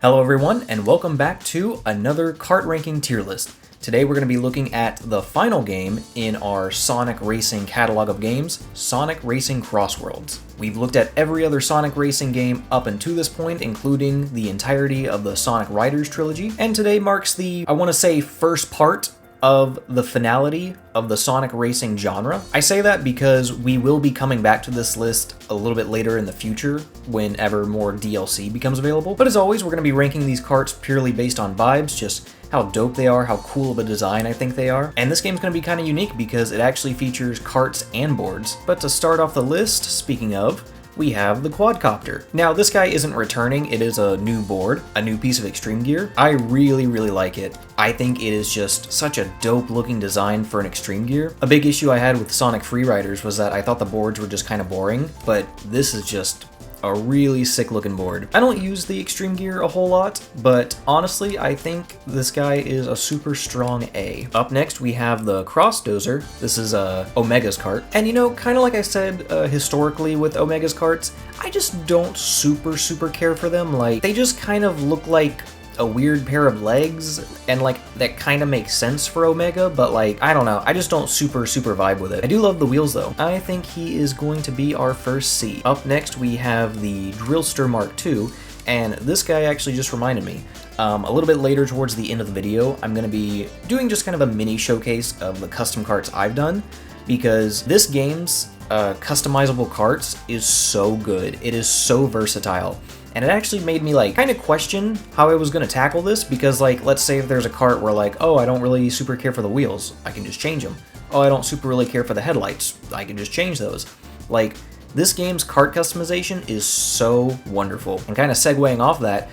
Hello everyone, and welcome back to another kart ranking tier list. Today we're going to be looking at the final game in our Sonic Racing catalog of games, Sonic Racing Crossworlds. We've looked at every other Sonic Racing game up until this point, including the entirety of the Sonic Riders trilogy, and today marks the, I want to say, first part of the finality of the Sonic Racing genre. I say that because we will be coming back to this list a little bit later in the future whenever more DLC becomes available. But as always, we're going to be ranking these karts purely based on vibes, just how dope they are, how cool of a design I think they are. And this game's going to be kind of unique because it actually features karts and boards. But to start off the list, speaking of, we have the quadcopter. Now, this guy isn't returning, it is a new board, a new piece of extreme gear. I really like it. I think it is just such a dope looking design for an extreme gear. A big issue I had with Sonic Freeriders was that I thought the boards were just kind of boring, but this is just a really sick looking board. I don't use the extreme gear a whole lot, but honestly, I think this guy is a super strong A. Up next, we have the Cross Dozer. This is Omega's kart. And you know, kind of like I said historically with Omega's karts, I just don't super care for them. Like, they just kind of look like a weird pair of legs, and like that kind of makes sense for Omega, but like, I don't know, I just don't super vibe with it. I do love the wheels though. I think he is going to be our first C. Up next we have the Drillster Mark II, and this guy actually just reminded me. A little bit later towards the end of the video, I'm going to be doing just kind of a mini showcase of the custom karts I've done, because this game's customizable karts is so good. It is so versatile. And it actually made me like kind of question how I was going to tackle this, because like, let's say if there's a kart where like, oh, I don't really super care for the wheels, I can just change them. Oh, I don't super really care for the headlights, I can just change those. Like, this game's kart customization is so wonderful. And kind of segueing off that,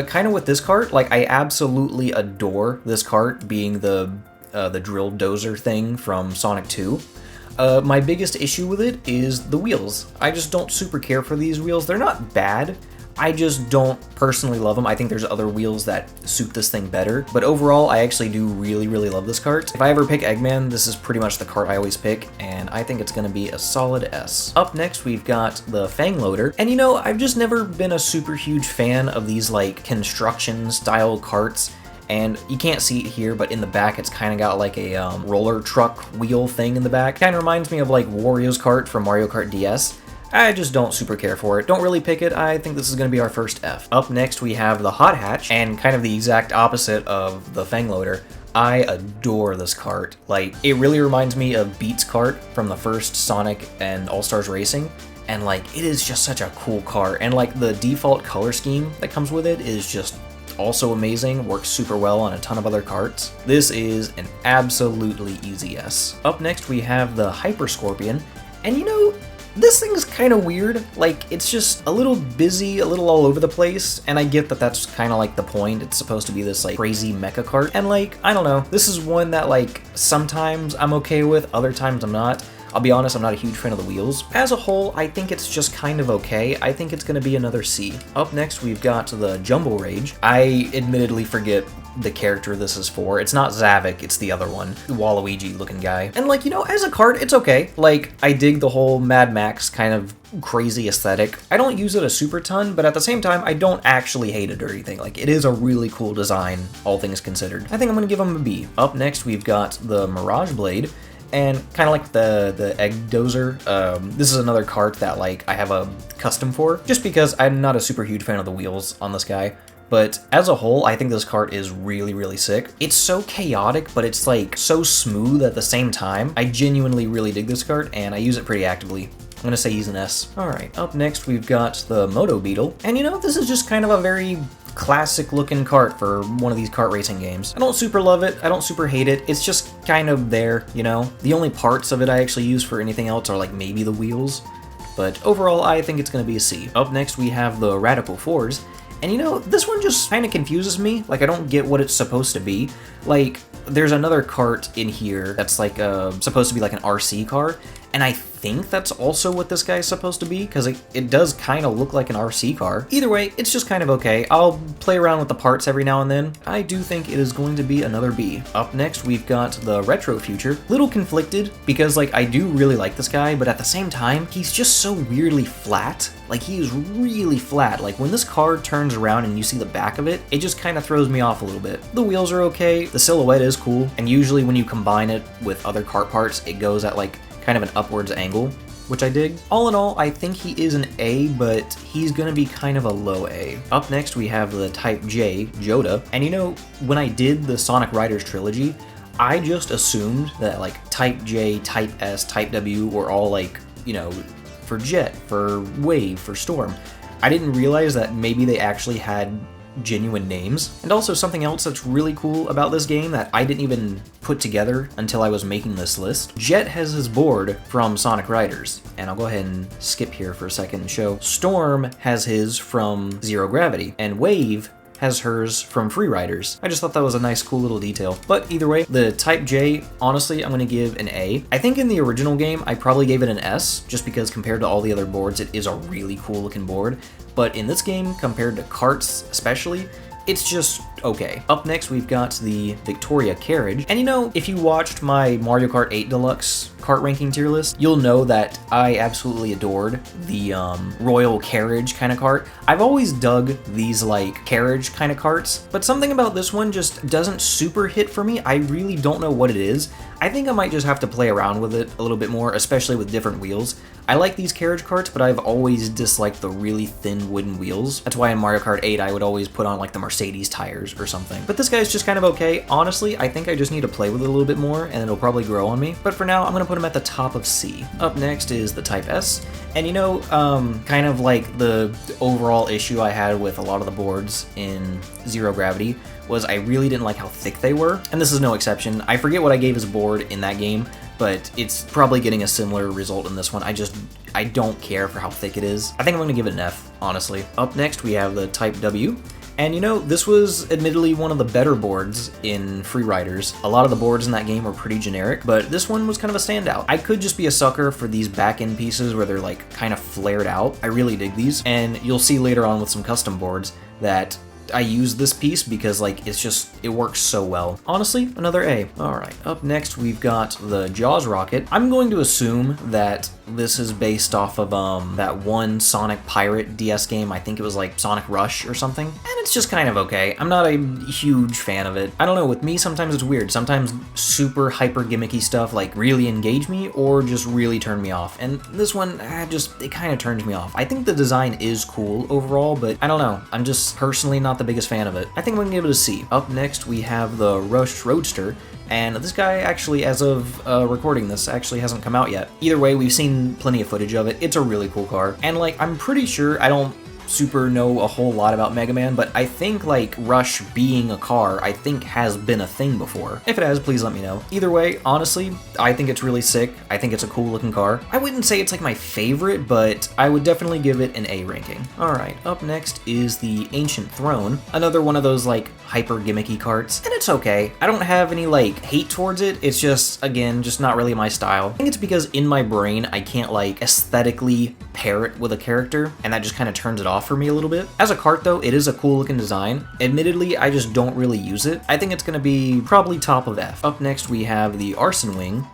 kind of with this kart, like I absolutely adore this kart being the drill dozer thing from Sonic 2. My biggest issue with it is the wheels. I just don't super care for these wheels. They're not bad, I just don't personally love them. I think there's other wheels that suit this thing better, but overall, I actually do really love this kart. If I ever pick Eggman, this is pretty much the kart I always pick, and I think it's gonna be a solid S. Up next, we've got the Fang Loader, and you know, I've just never been a super huge fan of these like construction style karts. And you can't see it here, but in the back it's kind of got like a roller truck wheel thing in the back. Kind of reminds me of like Wario's kart from Mario Kart DS. I just don't super care for it. Don't really pick it. I think this is going to be our first F. Up next we have the Hot Hatch, and kind of the exact opposite of the Fang Loader. I adore this kart. Like, it really reminds me of Beat's kart from the first Sonic and All-Stars Racing. And like, it is just such a cool kart. And like, the default color scheme that comes with it is just also amazing, works super well on a ton of other karts. This is an absolutely easy S. Up next we have the Hyper Scorpion, and you know, this thing's kind of weird. Like, it's just a little busy, a little all over the place, and I get that that's kind of like the point. It's supposed to be this like crazy mecha kart, and like, I don't know, this is one that like sometimes I'm okay with, other times I'm not. I'll be honest, I'm not a huge fan of the wheels. As a whole, I think it's just kind of okay. I think it's gonna be another C. Up next, we've got the Jumbo Rage. I admittedly forget the character this is for. It's not Zavik, it's the other one, the Waluigi looking guy. And like, you know, as a kart, it's okay. Like, I dig the whole Mad Max kind of crazy aesthetic. I don't use it a super ton, but at the same time, I don't actually hate it or anything. Like, it is a really cool design, all things considered. I think I'm gonna give them a B. Up next, we've got the Mirage Blade. And kind of like the Egg Dozer, this is another kart that like I have a custom for, just because I'm not a super huge fan of the wheels on this guy. But as a whole, I think this kart is really sick. It's so chaotic, but it's like so smooth at the same time. I genuinely really dig this kart, and I use it pretty actively. I'm gonna say he's an S. Alright, up next we've got the Moto Beetle. And you know, this is just kind of a very classic looking kart for one of these kart racing games. I don't super love it, I don't super hate it, it's just kind of there, you know? The only parts of it I actually use for anything else are like maybe the wheels, but overall I think it's gonna be a C. Up next we have the Radical 4s, and you know, this one just kind of confuses me, like I don't get what it's supposed to be. Like, there's another kart in here that's like supposed to be like an RC car, And I think that's also what this guy's supposed to be, because it does kind of look like an RC car. Either way, it's just kind of okay. I'll play around with the parts every now and then. I do think it is going to be another B. Up next, we've got the Retro Future. Little conflicted, because like I do really like this guy, but at the same time, he's just so weirdly flat. Like he is really flat. Like when this car turns around and you see the back of it, it just kind of throws me off a little bit. The wheels are okay, the silhouette is cool, and usually when you combine it with other kart parts, it goes at like kind of an upwards angle, which I dig. All in all, I think he is an A, but he's gonna be kind of a low A. Up next, we have the Type J, Joda. And you know, when I did the Sonic Riders trilogy, I just assumed that like Type J, Type S, Type W were all like, you know, for Jet, for Wave, for Storm. I didn't realize that maybe they actually had genuine names. And also something else that's really cool about this game that I didn't even put together until I was making this list. Jet has his board from Sonic Riders, and I'll go ahead and skip here for a second and show. Storm has his from Zero Gravity, and Wave has hers from Free Riders. I just thought that was a nice, cool little detail. But either way, the Type J, honestly, I'm gonna give an A. I think in the original game, I probably gave it an S, just because compared to all the other boards, it is a really cool looking board. But in this game, compared to Karts especially, it's just okay. Up next, we've got the Victoria Carriage. And you know, if you watched my Mario Kart 8 Deluxe kart ranking tier list, you'll know that I absolutely adored the Royal Carriage kind of cart. I've always dug these like carriage kind of carts, but something about this one just doesn't super hit for me. I really don't know what it is. I think I might just have to play around with it a little bit more, especially with different wheels. I like these carriage carts, but I've always disliked the really thin wooden wheels. That's why in Mario Kart 8, I would always put on like the Mercedes tires or something. But this guy's just kind of okay. Honestly, I think I just need to play with it a little bit more and it'll probably grow on me. But for now, I'm gonna put him at the top of C. Up next is the Type S. And you know, kind of like the overall issue I had with a lot of the boards in Zero Gravity was I really didn't like how thick they were. And this is no exception. I forget what I gave as a board in that game, but it's probably getting a similar result in this one. I don't care for how thick it is. I think I'm gonna give it an F, honestly. Up next, we have the Type W. And you know, this was admittedly one of the better boards in Free Riders. A lot of the boards in that game were pretty generic, but this one was kind of a standout. I could just be a sucker for these back end pieces where they're like kind of flared out. I really dig these, and you'll see later on with some custom boards that I use this piece because like it works so well. Honestly, another A. Alright, up next we've got the Jaws rocket. I'm going to assume that this is based off of that one Sonic Pirate DS game. I think it was like Sonic Rush or something. And it's just kind of okay. I'm not a huge fan of it. I don't know, with me sometimes it's weird. Sometimes super hyper gimmicky stuff like really engage me or just really turn me off. And this one, it kind of turns me off. I think the design is cool overall, but I don't know. I'm just personally not the biggest fan of it. I think I'm gonna give it a C. Up next, we have the Rush Roadster, and this guy actually, as of recording this, actually hasn't come out yet. Either way, we've seen plenty of footage of it. It's a really cool car, and like, I'm pretty sure, I don't super know a whole lot about Mega Man, but I think like Rush being a car, I think has been a thing before. If it has, please let me know. Either way, honestly, I think it's really sick. I think it's a cool looking car. I wouldn't say it's like my favorite, but I would definitely give it an A ranking. Alright, up next is the Ancient Throne, another one of those like hyper gimmicky karts, and it's okay. I don't have any like hate towards it. It's just, again, just not really my style. I think it's because in my brain, I can't like aesthetically pair it with a character, and that just kind of turns it off for me a little bit. As a kart though, it is a cool looking design. Admittedly, I just don't really use it. I think it's gonna be probably top of F. Up next, we have the Arson Wing,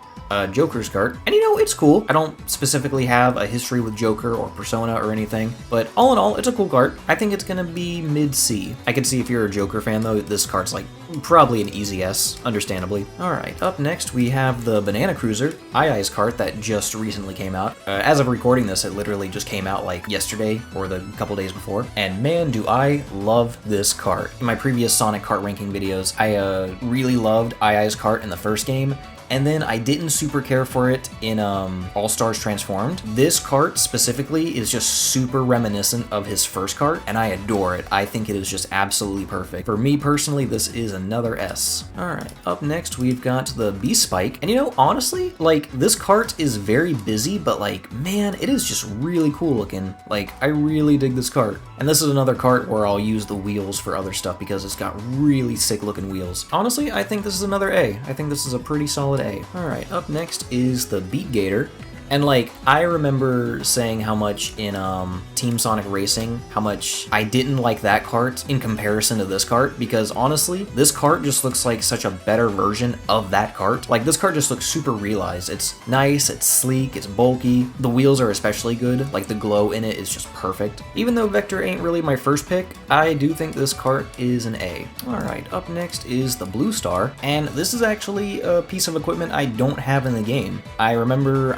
Joker's kart. And you know, it's cool. I don't specifically have a history with Joker or Persona or anything, but all in all, it's a cool kart. I think it's gonna be mid-C. I can see if you're a Joker fan though, this kart's like probably an easy S, understandably. Alright, up next we have the Banana Cruiser, Ai's kart that just recently came out. As of recording this, it literally just came out like yesterday or the couple days before, and man, do I love this kart. In my previous Sonic kart ranking videos, I really loved Ai's kart in the first game, and then I didn't super care for it in All-Stars Transformed. This kart specifically is just super reminiscent of his first kart, and I adore it. I think it is just absolutely perfect. For me personally, this is another S. Alright, up next we've got the B-Spike, and you know, honestly, like, this kart is very busy, but like, man, it is just really cool looking. Like, I really dig this kart. And this is another kart where I'll use the wheels for other stuff because it's got really sick looking wheels. Honestly, I think this is another A. I think this is a pretty solid A. Alright, up next is the Beat Gator. And like, I remember saying how much in Team Sonic Racing, how much I didn't like that kart in comparison to this kart, because honestly, this kart just looks like such a better version of that kart. Like, this kart just looks super realized. It's nice, it's sleek, it's bulky. The wheels are especially good. Like, the glow in it is just perfect. Even though Vector ain't really my first pick, I do think this kart is an A. Alright, up next is the Blue Star, and this is actually a piece of equipment I don't have in the game. I remember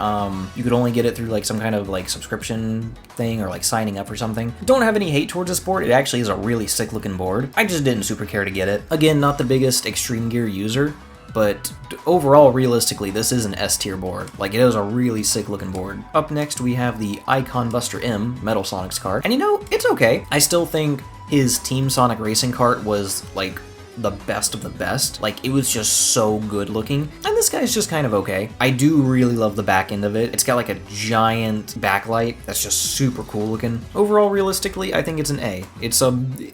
you could only get it through like some kind of like subscription thing or like signing up or something. Don't have any hate towards this board, it actually is a really sick looking board. I just didn't super care to get it. Again, not the biggest Extreme Gear user, but overall, realistically, this is an S tier board. Like, it is a really sick looking board. Up next, we have the Icon Buster M Metal Sonic's kart. And you know, it's okay. I still think his Team Sonic Racing kart was like the best of the best. Like, it was just so good looking, and this guy's just kind of okay. I do really love the back end of it. It's got like a giant backlight that's just super cool looking. Overall, realistically, I think it's an A. It's a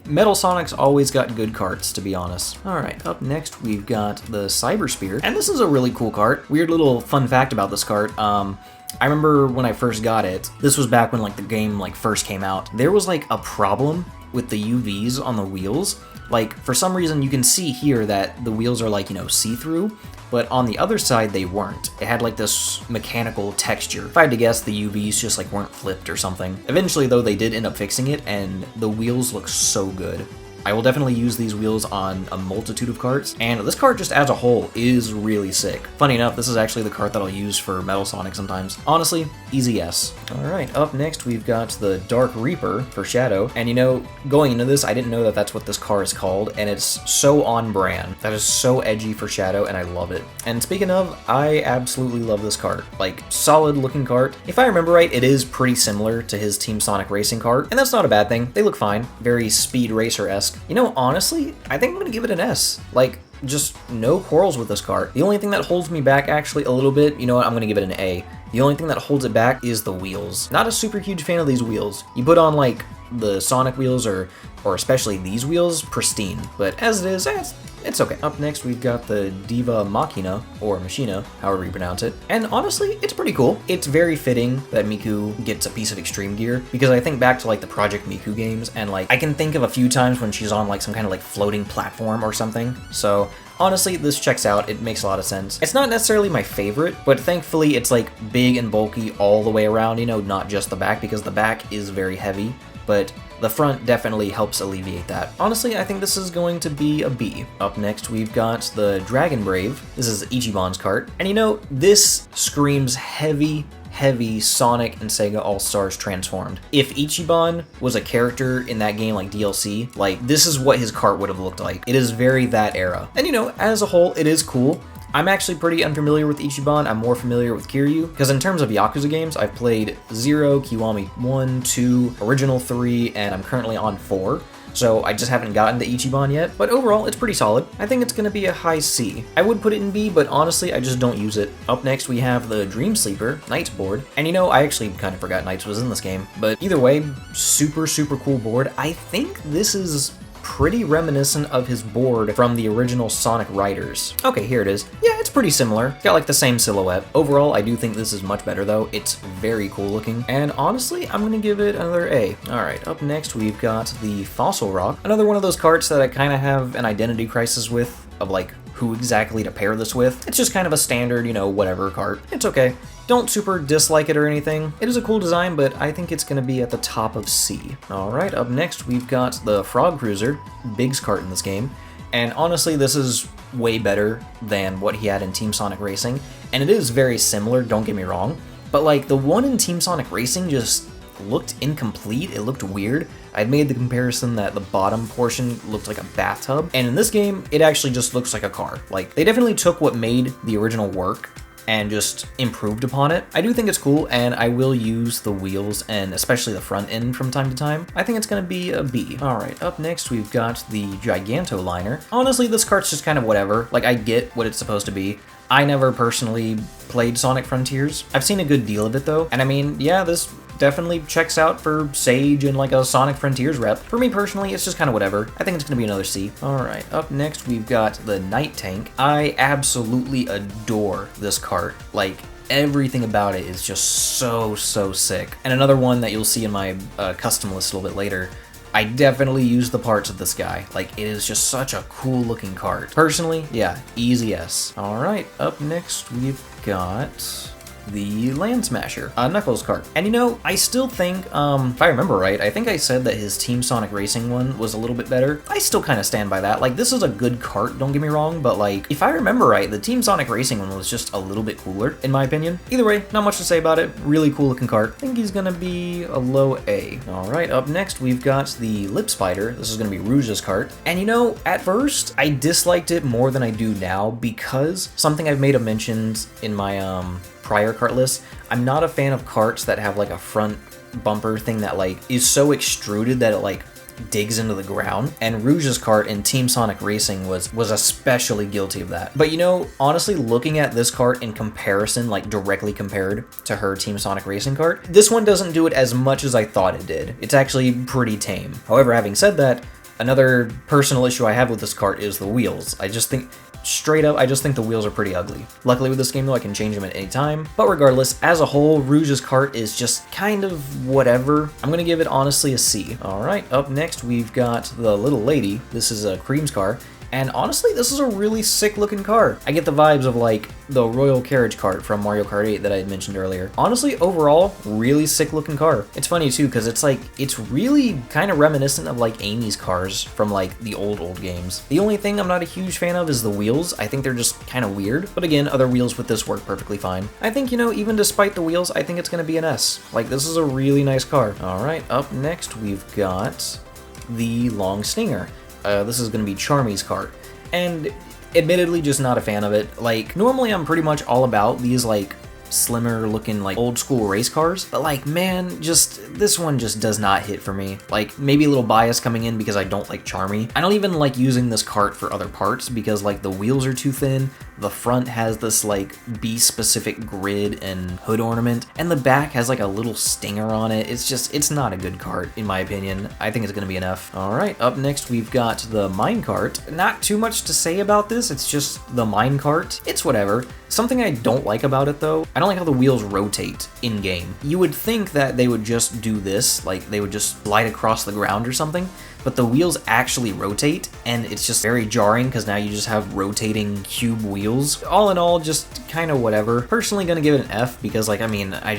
Metal Sonic's always got good karts, to be honest. All right, up next we've got the Cyber Spear, and this is a really cool kart. Weird little fun fact about this kart. I remember when I first got it, this was back when like the game like first came out, there was like a problem with the UVs on the wheels. Like, for some reason, you can see here that the wheels are like, you know, see-through, but on the other side, they weren't. It had like this mechanical texture. If I had to guess, the UVs just like weren't flipped or something. Eventually, though, they did end up fixing it, and the wheels look so good. I will definitely use these wheels on a multitude of karts, and this kart just as a whole is really sick. Funny enough, this is actually the kart that I'll use for Metal Sonic sometimes. Honestly, easy yes. Alright, up next we've got the Dark Reaper for Shadow, and you know, going into this, I didn't know that that's what this car is called, and it's so on brand. That is so edgy for Shadow, and I love it. And speaking of, I absolutely love this kart. Like, solid looking kart. If I remember right, it is pretty similar to his Team Sonic Racing kart, and that's not a bad thing. They look fine. Very Speed Racer-esque. You know, honestly, I think I'm gonna give it an S. Like, just no quarrels with this kart. The only thing that holds me back actually a little bit, you know what, I'm gonna give it an A. The only thing that holds it back is the wheels. Not a super huge fan of these wheels. You put on like the Sonic wheels or especially these wheels, pristine. But as it is, it's okay. Up next, we've got the Diva Machina, or Machina, however you pronounce it. And honestly, it's pretty cool. It's very fitting that Miku gets a piece of Extreme Gear, because I think back to like the Project Miku games, and like I can think of a few times when she's on like some kind of like floating platform or something. So honestly, this checks out. It makes a lot of sense. It's not necessarily my favorite, but thankfully it's like big and bulky all the way around, you know, not just the back, because the back is very heavy, but the front definitely helps alleviate that. Honestly, I think this is going to be a B. Up next, we've got the Dragon Brave. This is Ichiban's kart. And you know, this screams heavy Sonic and Sega All-Stars transformed. If Ichiban was a character in that game like DLC, like this is what his kart would have looked like. It is very that era. And you know, as a whole, it is cool. I'm actually pretty unfamiliar with Ichiban. I'm more familiar with Kiryu, because in terms of Yakuza games, I've played 0, Kiwami 1, 2, Original 3, and I'm currently on 4. So I just haven't gotten to Ichiban yet, but overall, it's pretty solid. I think it's gonna be a high C. I would put it in B, but honestly, I just don't use it. Up next, we have the Dream Sleeper Knights board. And you know, I actually kind of forgot Knights was in this game, but either way, super cool board. I think this is pretty reminiscent of his board from the original Sonic Riders. Okay, here it is. Yeah, it's pretty similar. Got like the same silhouette. Overall, I do think this is much better though. It's very cool looking. And honestly, I'm gonna give it another A. Alright, up next we've got the Fossil Rock. Another one of those karts that I kind of have an identity crisis with, of like who exactly to pair this with. It's just kind of a standard, you know, whatever kart. It's okay. Don't super dislike it or anything. It is a cool design, but I think it's gonna be at the top of C. Alright, up next we've got the Frog Cruiser, Big's kart in this game. And honestly, this is way better than what he had in Team Sonic Racing. And it is very similar, don't get me wrong. But like, the one in Team Sonic Racing just looked incomplete, it looked weird. I'd made the comparison that the bottom portion looked like a bathtub, and in this game, it actually just looks like a car. Like, they definitely took what made the original work and just improved upon it. I do think it's cool, and I will use the wheels and especially the front end from time to time. I think it's gonna be a B. Alright, up next we've got the Giganto Liner. Honestly, this kart's just kind of whatever. Like, I get what it's supposed to be. I never personally played Sonic Frontiers. I've seen a good deal of it though, and I mean, yeah, this definitely checks out for Sage and like a Sonic Frontiers rep. For me personally, it's just kind of whatever. I think it's gonna be another C. Alright, up next we've got the Night Tank. I absolutely adore this kart. Like, everything about it is just so sick. And another one that you'll see in my custom list a little bit later, I definitely use the parts of this guy. Like, it is just such a cool looking cart. Personally, yeah, easy S. All right, up next we've got the Land Smasher, Knuckles cart. And you know, I still think, if I remember right, I think I said that his Team Sonic Racing one was a little bit better. I still kind of stand by that. Like, this is a good cart, don't get me wrong, but like, if I remember right, the Team Sonic Racing one was just a little bit cooler, in my opinion. Either way, not much to say about it. Really cool looking cart. I think he's gonna be a low A. All right, up next, we've got the Lip Spider. This is gonna be Rouge's cart. And you know, at first, I disliked it more than I do now because something I've made a mention in my, prior cart list, I'm not a fan of carts that have like a front bumper thing that like is so extruded that it like digs into the ground, and Rouge's cart in Team Sonic Racing was especially guilty of that. But you know, honestly, looking at this cart in comparison, like directly compared to her Team Sonic Racing cart, this one doesn't do it as much as I thought it did. It's actually pretty tame. However, having said that, another personal issue I have with this cart is the wheels. I just think, straight up, I just think the wheels are pretty ugly. Luckily with this game though, I can change them at any time. But regardless, as a whole, Rouge's cart is just kind of whatever. I'm gonna give it honestly a C. All right, up next we've got the little lady. This is a Cream's car. And honestly, this is a really sick looking car. I get the vibes of like the Royal Carriage cart from Mario Kart 8 that I had mentioned earlier. Honestly, overall, really sick looking car. It's funny too, because it's like, it's really kind of reminiscent of like Amy's cars from like the old games. The only thing I'm not a huge fan of is the wheels. I think they're just kind of weird. But again, other wheels with this work perfectly fine. I think, you know, even despite the wheels, I think it's gonna be an S. Like, this is a really nice car. All right, up next, we've got the Long Stinger. This is going to be Charmy's cart, and admittedly just not a fan of it. Like, normally I'm pretty much all about these like slimmer looking like old school race cars, but like, man, just this one just does not hit for me. Like, maybe a little bias coming in because I don't like Charmy. I don't even like using this cart for other parts because like the wheels are too thin, the front has this like B-specific grid and hood ornament, and the back has like a little stinger on it. It's not a good cart in my opinion. I think it's gonna be an F. All right, up next we've got the Minecart. Not too much to say about this, it's just the Minecart. It's whatever. Something I don't like about it though, I don't like how the wheels rotate in-game. You would think that they would just do this, like they would just slide across the ground or something, but the wheels actually rotate, and it's just very jarring because now you just have rotating cube wheels. All in all, just kind of whatever. Personally gonna give it an F because like, I mean, I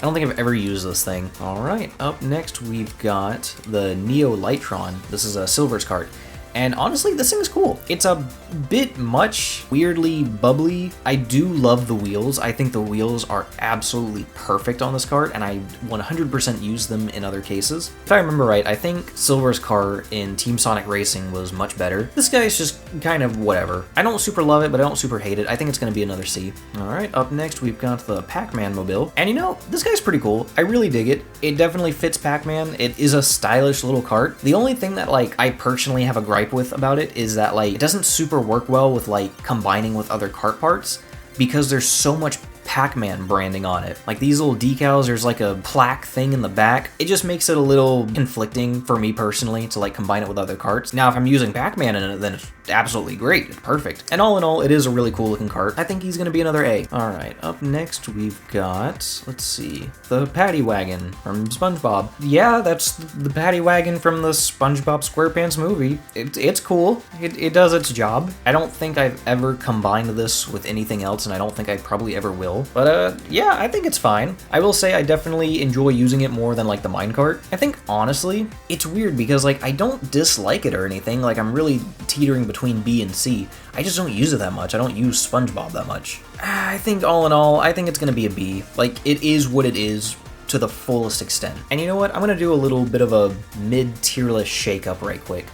don't think I've ever used this thing. All right, up next we've got the Neo Lightron. This is a Silver's cart. And honestly, this thing is cool. It's a bit much, weirdly bubbly. I do love the wheels. I think the wheels are absolutely perfect on this cart, and I 100% use them in other cases. If I remember right, I think Silver's car in Team Sonic Racing was much better. This guy is just kind of whatever. I don't super love it, but I don't super hate it. I think it's gonna be another C. All right, up next we've got the Pac-Man mobile. And you know, this guy's pretty cool. I really dig it. It definitely fits Pac-Man. It is a stylish little cart. The only thing that like I personally have a gripe with about it is that like it doesn't super work well with like combining with other cart parts because there's so much Pac-Man branding on it. Like these little decals, there's like a plaque thing in the back. It just makes it a little conflicting for me personally to like combine it with other carts. Now, if I'm using Pac-Man in it, then it's absolutely great. It's perfect. And all in all, it is a really cool looking cart. I think he's gonna be another A. All right, up next we've got, let's see, the Paddy Wagon from SpongeBob. Yeah, that's the Paddy Wagon from the SpongeBob SquarePants movie. It's cool. It does its job. I don't think I've ever combined this with anything else, and I don't think I probably ever will. But yeah, I think it's fine. I will say I definitely enjoy using it more than like the minecart. I think honestly, it's weird because like I don't dislike it or anything. Like I'm really teetering between B and C. I just don't use it that much. I don't use SpongeBob that much. I think all in all, I think it's gonna be a B. Like it is what it is to the fullest extent. And you know what? I'm gonna do a little bit of a mid-tier list shakeup right quick.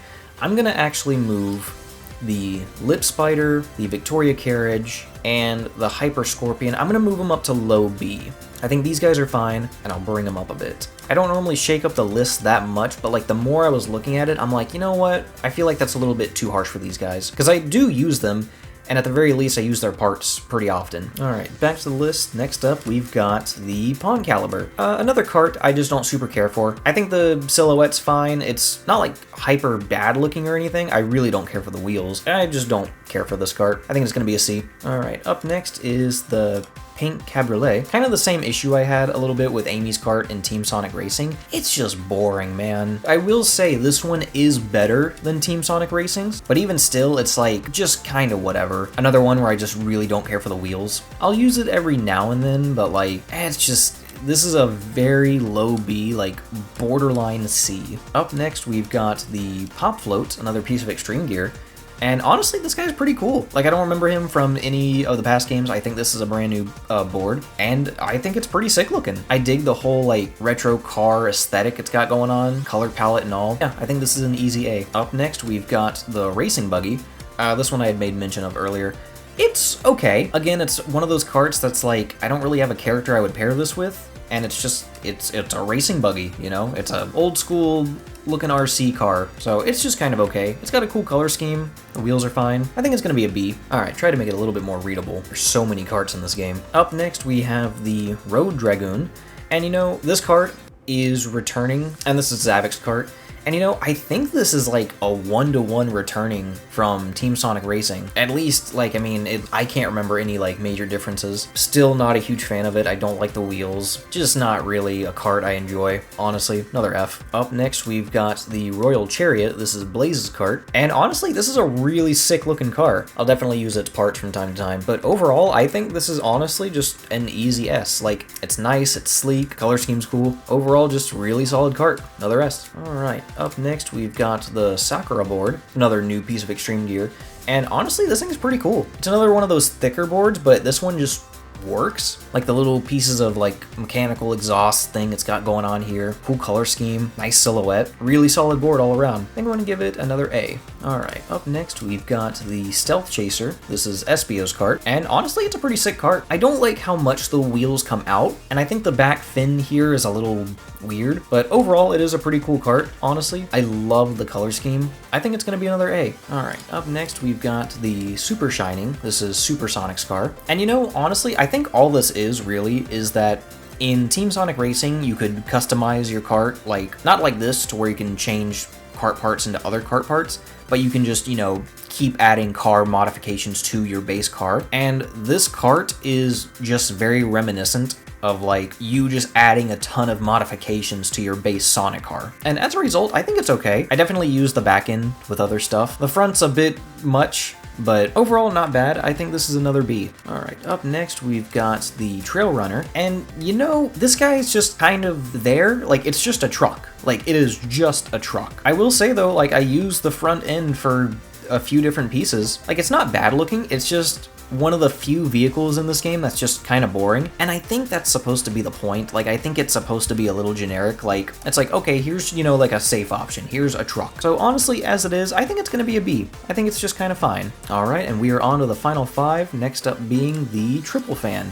I'm gonna actually move the Lip Spider, the Victoria Carriage, and the Hyper Scorpion. I'm gonna move them up to low B. I think these guys are fine, and I'll bring them up a bit. I don't normally shake up the list that much, but like the more I was looking at it, I'm like, you know what? I feel like that's a little bit too harsh for these guys, because I do use them, and at the very least, I use their parts pretty often. All right, back to the list. Next up, we've got the Pawn Caliber. Another cart I just don't super care for. I think the silhouette's fine. It's not like hyper bad looking or anything. I really don't care for the wheels. I just don't care for this cart. I think it's gonna be a C. All right, up next is the pink cabriolet. Kind of the same issue I had a little bit with Amy's Kart in Team Sonic Racing. It's just boring, man. I will say this one is better than Team Sonic Racing's, but even still, it's like just kind of whatever. Another one where I just really don't care for the wheels. I'll use it every now and then, but like, it's just, this is a very low B, like borderline C. Up next, we've got the Pop Float, another piece of Extreme Gear. And honestly, this guy's pretty cool. Like, I don't remember him from any of the past games. I think this is a brand new board, and I think it's pretty sick looking. I dig the whole, like, retro car aesthetic it's got going on, color palette and all. Yeah, I think this is an easy A. Up next, we've got the Racing Buggy. This one I had made mention of earlier. It's okay. Again, it's one of those carts that's like, I don't really have a character I would pair this with, and it's just, it's a racing buggy, you know? It's an old school looking RC car, so it's just kind of okay. It's got a cool color scheme, the wheels are fine. I think it's gonna be a B. Alright, try to make it a little bit more readable. There's so many carts in this game. Up next, we have the Road Dragoon, and you know, this cart is returning, and this is Zavik's cart. And you know, I think this is like a 1-to-1 returning from Team Sonic Racing. At least, like, I mean, I can't remember any like major differences. Still not a huge fan of it. I don't like the wheels. Just not really a kart I enjoy, honestly. Another F. Up next, we've got the Royal Chariot. This is Blaze's cart. And honestly, this is a really sick looking car. I'll definitely use its parts from time to time. But overall, I think this is honestly just an easy S. Like, it's nice, it's sleek, color scheme's cool. Overall, just really solid cart. Another S. Alright. Up next, we've got the Sakura board, another new piece of Extreme Gear, and honestly, this thing is pretty cool. It's another one of those thicker boards, but this one just works. Like the little pieces of like mechanical exhaust thing it's got going on here. Cool color scheme, nice silhouette, really solid board all around. I think we're gonna give it another A. Alright, up next we've got the Stealth Chaser. This is Espio's cart, and honestly it's a pretty sick cart. I don't like how much the wheels come out, and I think the back fin here is a little weird, but overall it is a pretty cool cart, honestly. I love the color scheme. I think it's gonna be another A. Alright, up next we've got the Super Shining. This is Supersonic's car, and you know, honestly, I think all this is really is that in Team Sonic Racing, you could customize your kart, like, not like this to where you can change kart parts into other kart parts, but you can just, you know, keep adding car modifications to your base car. And this kart is just very reminiscent of like you just adding a ton of modifications to your base Sonic car. And as a result, I think it's okay. I definitely use the back end with other stuff. The front's a bit much, but overall not bad. I think this is another B. Alright, up next we've got the Trail Runner, and you know, this guy is just kind of there, like it's just a truck. Like it is just a truck. I will say though, like I use the front end for a few different pieces. Like it's not bad looking, it's just one of the few vehicles in this game that's just kind of boring, and I think that's supposed to be the point. Like, I think it's supposed to be a little generic. Like, it's like, okay, here's, you know, like a safe option. Here's a truck. So honestly, as it is, I think it's going to be a B. I think it's just kind of fine. All right, and we are on to the final 5, next up being the Triple Fan.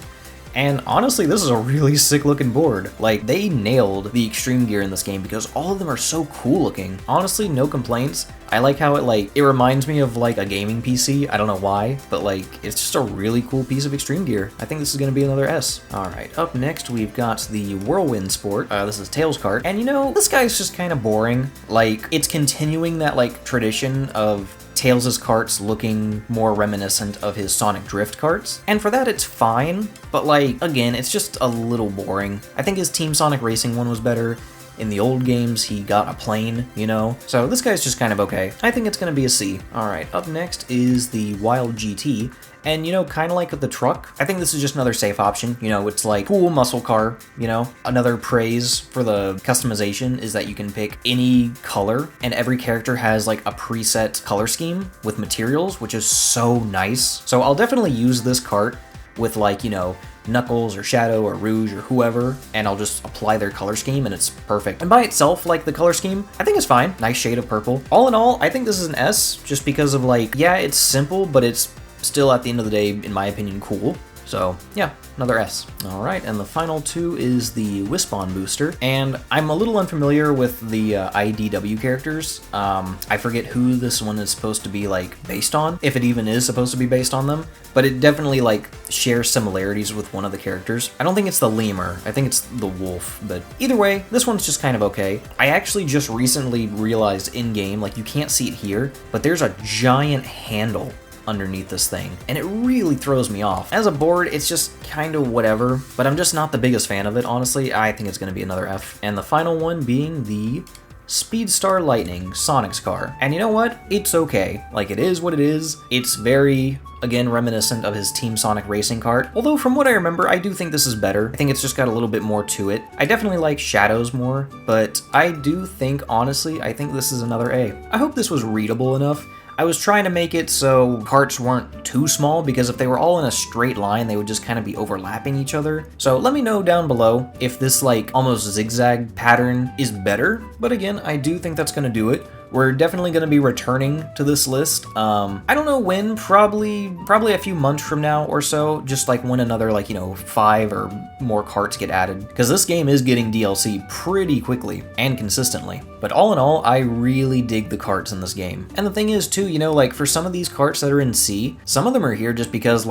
And honestly, this is a really sick looking board. Like, they nailed the Extreme Gear in this game because all of them are so cool looking. Honestly, no complaints. I like how it reminds me of like a gaming PC. I don't know why, but like, it's just a really cool piece of Extreme Gear. I think this is gonna be another S. Alright, up next we've got the Whirlwind Sport. This is Tails' cart. And you know, this guy's just kind of boring. Like, it's continuing that like tradition of Tails' karts looking more reminiscent of his Sonic Drift karts. And for that, it's fine, but like, again, it's just a little boring. I think his Team Sonic Racing one was better. In the old games, he got a plane, you know? So this guy's just kind of okay. I think it's gonna be a C. Alright, up next is the Wild GT. And you know, kind of like with the truck, I think this is just another safe option. You know, it's like cool muscle car, you know? Another praise for the customization is that you can pick any color, and every character has like a preset color scheme with materials, which is so nice. So I'll definitely use this cart with like, you know, Knuckles or Shadow or Rouge or whoever, and I'll just apply their color scheme and it's perfect. And by itself, like the color scheme, I think it's fine. Nice shade of purple. All in all, I think this is an S just because of like, yeah, it's simple, but it's still at the end of the day, in my opinion, cool. So yeah, another S. All right, and the final 2 is the Wispon booster, and I'm a little unfamiliar with the IDW characters. I forget who this one is supposed to be like based on, if it even is supposed to be based on them, but it definitely like shares similarities with one of the characters. I don't think it's the lemur, I think it's the wolf, but either way, this one's just kind of okay. I actually just recently realized in-game, like you can't see it here, but there's a giant handle underneath this thing, and it really throws me off. As a board, it's just kind of whatever, but I'm just not the biggest fan of it, honestly. I think it's going to be another F. And the final one being the Speedstar Lightning, Sonic's car. And you know what? It's okay. Like, it is what it is. It's very, again, reminiscent of his Team Sonic racing kart. Although, from what I remember, I do think this is better. I think it's just got a little bit more to it. I definitely like Shadows more, but I do think, honestly, I think this is another A. I hope this was readable enough. I was trying to make it so carts weren't too small, because if they were all in a straight line, they would just kind of be overlapping each other. So let me know down below if this like almost zigzag pattern is better. But again, I do think that's going to do it. We're definitely going to be returning to this list. I don't know when, probably a few months from now or so, just like when another 5 or more carts get added. Because this game is getting DLC pretty quickly and consistently. But all in all, I really dig the carts in this game. And the thing is too, for some of these carts that are in C, some of them are here just because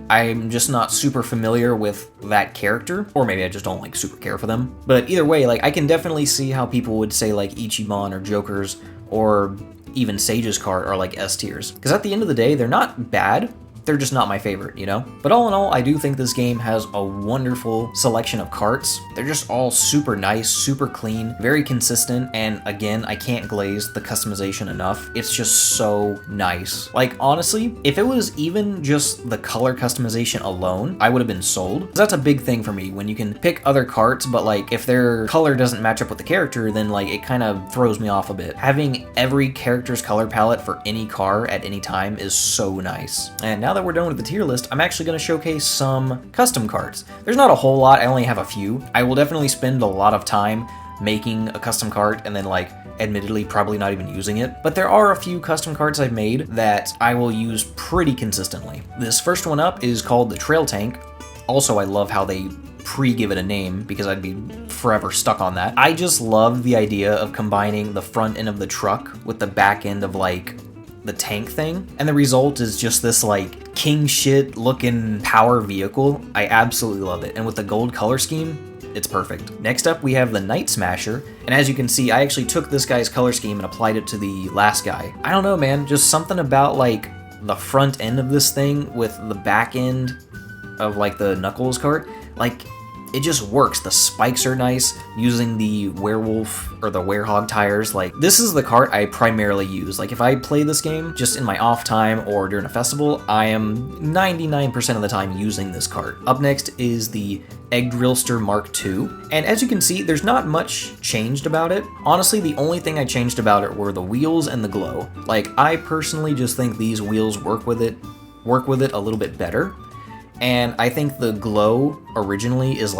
I'm just not super familiar with that character, or maybe I just don't super care for them. But either way, I can definitely see how people would say Ichiban or Joker's or even Sage's cart are S tiers. Because at the end of the day, they're not bad. They're just not my favorite, But all in all, I do think this game has a wonderful selection of carts. They're just all super nice, super clean, very consistent, and again, I can't glaze the customization enough. It's just so nice. Honestly, if it was even just the color customization alone, I would have been sold. That's a big thing for me, when you can pick other carts, but if their color doesn't match up with the character, then it kind of throws me off a bit. Having every character's color palette for any car at any time is so nice. And now that we're done with the tier list, I'm actually going to showcase some custom carts. There's not a whole lot, I only have a few. I will definitely spend a lot of time making a custom cart and then admittedly probably not even using it. But there are a few custom carts I've made that I will use pretty consistently. This first one up is called the Trail Tank. Also, I love how they give it a name, because I'd be forever stuck on that. I just love the idea of combining the front end of the truck with the back end of the tank thing, and the result is just this king shit looking power vehicle. I absolutely love it, and with the gold color scheme, it's perfect. Next up, we have the Night Smasher, and as you can see, I actually took this guy's color scheme and applied it to the last guy. I don't know, man, just something about the front end of this thing with the back end of the Knuckles cart, it just works. The spikes are nice, using the werewolf or the werehog tires. This is the cart I primarily use. If I play this game just in my off time or during a festival, I am 99% of the time using this cart. Up next is the Egg Drillster Mark II, and as you can see, there's not much changed about it. Honestly, the only thing I changed about it were the wheels and the glow. I personally just think these wheels work with it a little bit better. And I think the glow originally is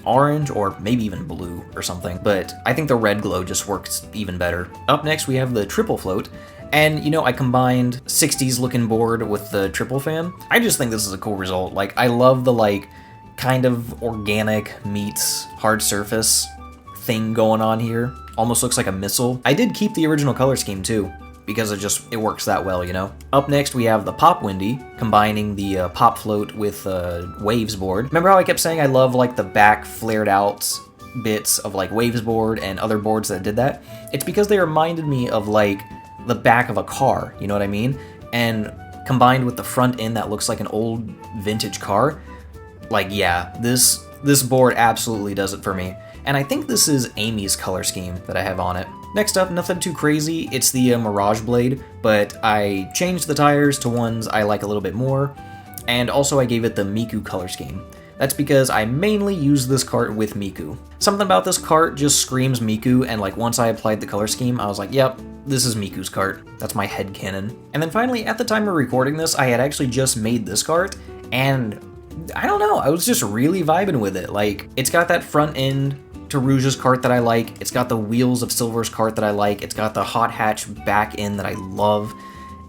orange or maybe even blue or something, but I think the red glow just works even better. Up next, we have the Triple Float, and I combined 60s looking board with the triple fan. I just think this is a cool result. I love the kind of organic meets hard surface thing going on here. Almost looks like a missile. I did keep the original color scheme too, because it works that well, Up next, we have the Pop Windy, combining the Pop Float with Waves board. Remember how I kept saying I love the back flared out bits of Waves board and other boards that did that? It's because they reminded me of the back of a car, you know what I mean? And combined with the front end that looks like an old vintage car, yeah, this board absolutely does it for me. And I think this is Amy's color scheme that I have on it. Next up, nothing too crazy, it's the Mirage Blade, but I changed the tires to ones I like a little bit more, and also I gave it the Miku color scheme. That's because I mainly use this cart with Miku. Something about this cart just screams Miku, and once I applied the color scheme, I was like, yep, this is Miku's cart. That's my headcanon. And then finally, at the time of recording this, I had actually just made this cart, and I don't know, I was just really vibing with it. It's got that front end to Rouge's cart that I like, it's got the wheels of Silver's cart that I like, it's got the hot hatch back end that I love,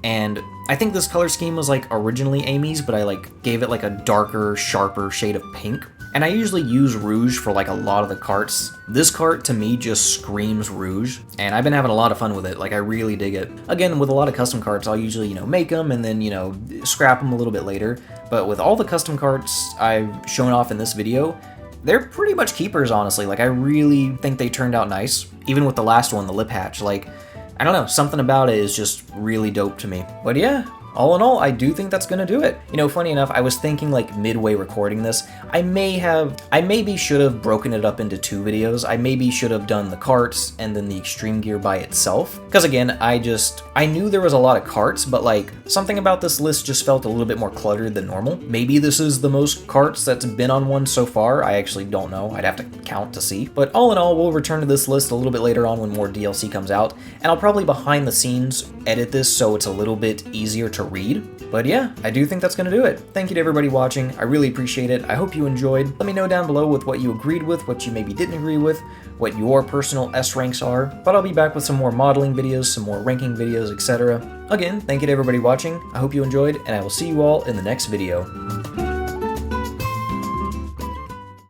and I think this color scheme was originally Amy's, but I gave it a darker, sharper shade of pink. And I usually use Rouge for a lot of the carts. This cart to me just screams Rouge, and I've been having a lot of fun with it. I really dig it. Again, with a lot of custom carts, I'll usually, make them and then, scrap them a little bit later. But with all the custom carts I've shown off in this video, they're pretty much keepers, honestly. I really think they turned out nice. Even with the last one, the lip hatch. I don't know, something about it is just really dope to me. But yeah, all in all, I do think that's gonna do it. You know, funny enough, I was thinking like midway recording this, I maybe should have broken it up into 2 videos. I maybe should have done the karts and then the extreme gear by itself. Because again, I knew there was a lot of karts, but like something about this list just felt a little bit more cluttered than normal. Maybe this is the most karts that's been on one so far. I actually don't know. I'd have to count to see. But all in all, we'll return to this list a little bit later on when more DLC comes out, and I'll probably behind the scenes edit this so it's a little bit easier to read. But yeah, I do think that's gonna do it. Thank you to everybody watching. I really appreciate it. I hope you enjoyed. Let me know down below with what you agreed with, what you maybe didn't agree with, what your personal S ranks are. But I'll be back with some more modeling videos, some more ranking videos, etc. Again, thank you to everybody watching. I hope you enjoyed, and I will see you all in the next video.